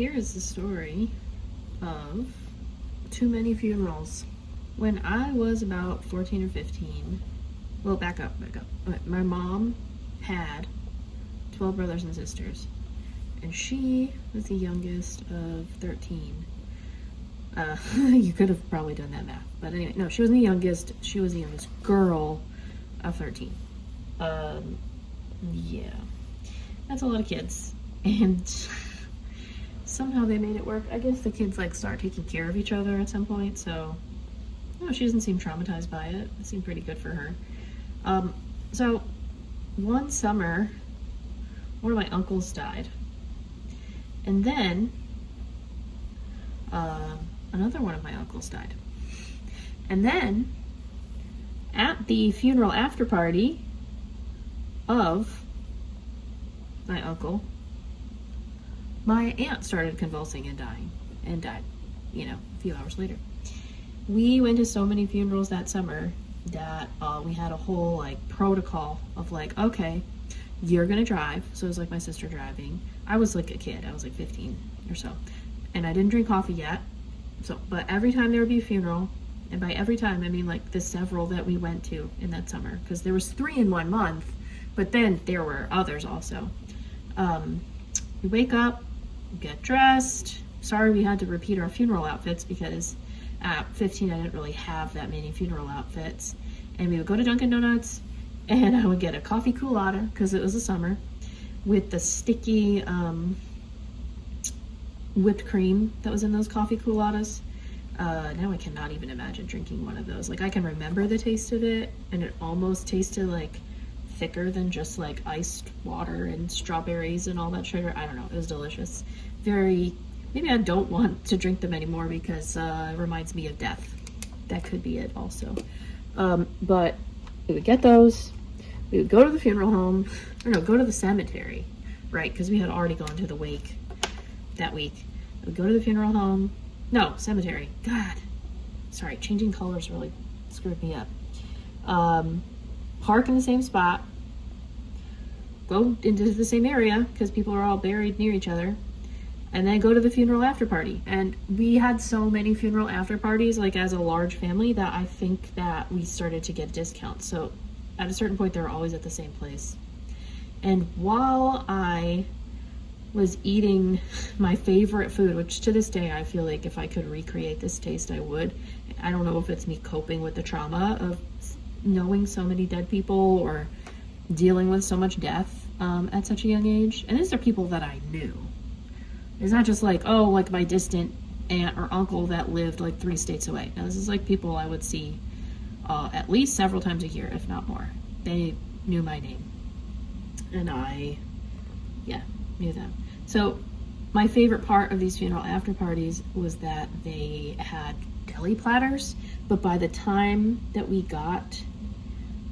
Here is the story of too many funerals. When I was about 14 or 15, well, back up. My mom had 12 brothers and sisters, and she was the youngest of 13. You could have probably done that math, but anyway, no, she wasn't the youngest. She was the youngest girl of 13. Yeah, that's a lot of kids, and somehow they made it work. I guess the kids like start taking care of each other at some point, so no, she doesn't seem traumatized by it. It seemed pretty good for her. So one summer, one of my uncles died, and then another one of my uncles died, and then at the funeral after party of my uncle, my aunt started convulsing and died, a few hours later. We went to so many funerals that summer that we had a whole like protocol of like, okay, you're gonna drive. So it was like my sister driving. I was like a kid, I was like 15 or so, and I didn't drink coffee yet. But every time there would be a funeral, and by every time I mean like the several that we went to in that summer, because there was 3 in 1 month, but then there were others also. We wake up, get dressed. Sorry we had to repeat our funeral outfits because at 15 I didn't really have that many funeral outfits. And we would go to Dunkin' Donuts, and I would get a coffee Coolatta because it was the summer with the sticky whipped cream that was in those coffee Coolattas. Now I cannot even imagine drinking one of those. Like, I can remember the taste of it, and it almost tasted like thicker than just like iced water and strawberries and all that sugar. I don't know, it was delicious. Maybe I don't want to drink them anymore because it reminds me of death. That could be it also. But we would get those, we would go to the funeral home, go to the cemetery, right? Because we had already gone to the wake that week. We would go to the funeral home. No, cemetery. God. Sorry, changing colors really screwed me up. Park in the same spot. Go into the same area because people are all buried near each other. And then go to the funeral after party. And we had so many funeral after parties, like as a large family, that I think that we started to get discounts. So at a certain point, they were always at the same place. And while I was eating my favorite food, which to this day I feel like if I could recreate this taste, I would. I don't know if it's me coping with the trauma of knowing so many dead people or dealing with so much death at such a young age. And these are people that I knew. It's not just like, oh, like my distant aunt or uncle that lived like 3 states away. Now, this is like people I would see at least several times a year, if not more. They knew my name. And I, knew them. So my favorite part of these funeral after parties was that they had deli platters, but by the time that we got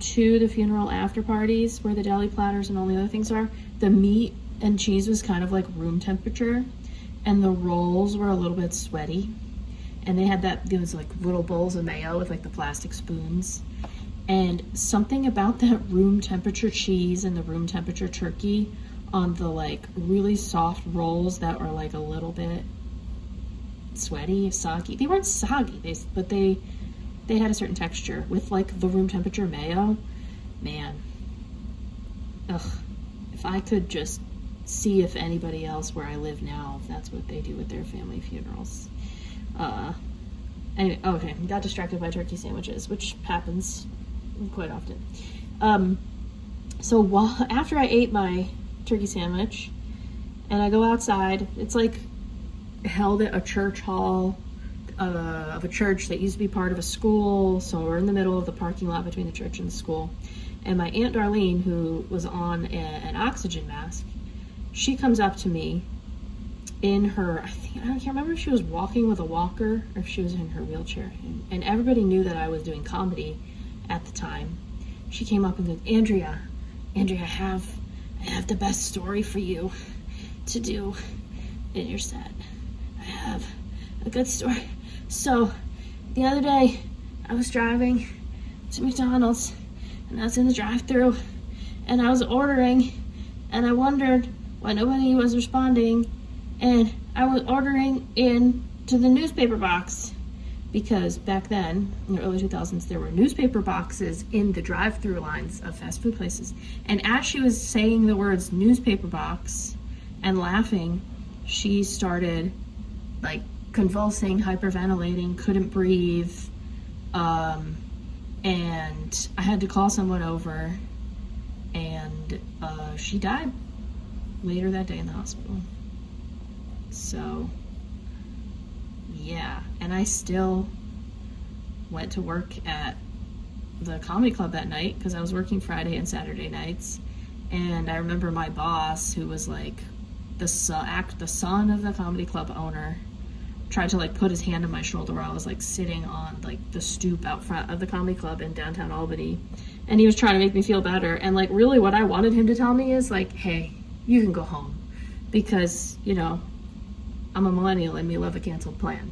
to the funeral after parties where the deli platters and all the other things are, the meat and cheese was kind of like room temperature, and the rolls were a little bit sweaty, and they had those like little bowls of mayo with like the plastic spoons, and something about that room temperature cheese and the room temperature turkey on the like really soft rolls that were like a little bit sweaty, soggy. They weren't soggy, but they had a certain texture with like the room temperature mayo. Man, if I could just see if anybody else where I live now, if that's what they do with their family funerals. Anyway, okay, got distracted by turkey sandwiches, which happens quite often. So after I ate my turkey sandwich and I go outside, it's like held at a church hall of a church that used to be part of a school, so we're in the middle of the parking lot between the church and the school, and my Aunt Darlene, who was on an oxygen mask, she comes up to me in her, I can't remember if she was walking with a walker or if she was in her wheelchair, and everybody knew that I was doing comedy at the time. She came up and goes, Andrea, I have the best story for you to do in your set. I have a good story. So the other day I was driving to McDonald's, and I was in the drive-thru, and I was ordering, and I wondered why nobody was responding, and I was ordering in to the newspaper box because back then, in the early 2000s, there were newspaper boxes in the drive-through lines of fast food places. And as she was saying the words newspaper box and laughing, she started like convulsing, hyperventilating, couldn't breathe. And I had to call someone over, and she died later that day in the hospital. So, yeah. And I still went to work at the comedy club that night because I was working Friday and Saturday nights. And I remember my boss, who was like the son of the comedy club owner, tried to like put his hand on my shoulder while I was like sitting on like the stoop out front of the comedy club in downtown Albany, and he was trying to make me feel better. And like really what I wanted him to tell me is like, hey, you can go home because, you know, I'm a millennial and we love a canceled plan.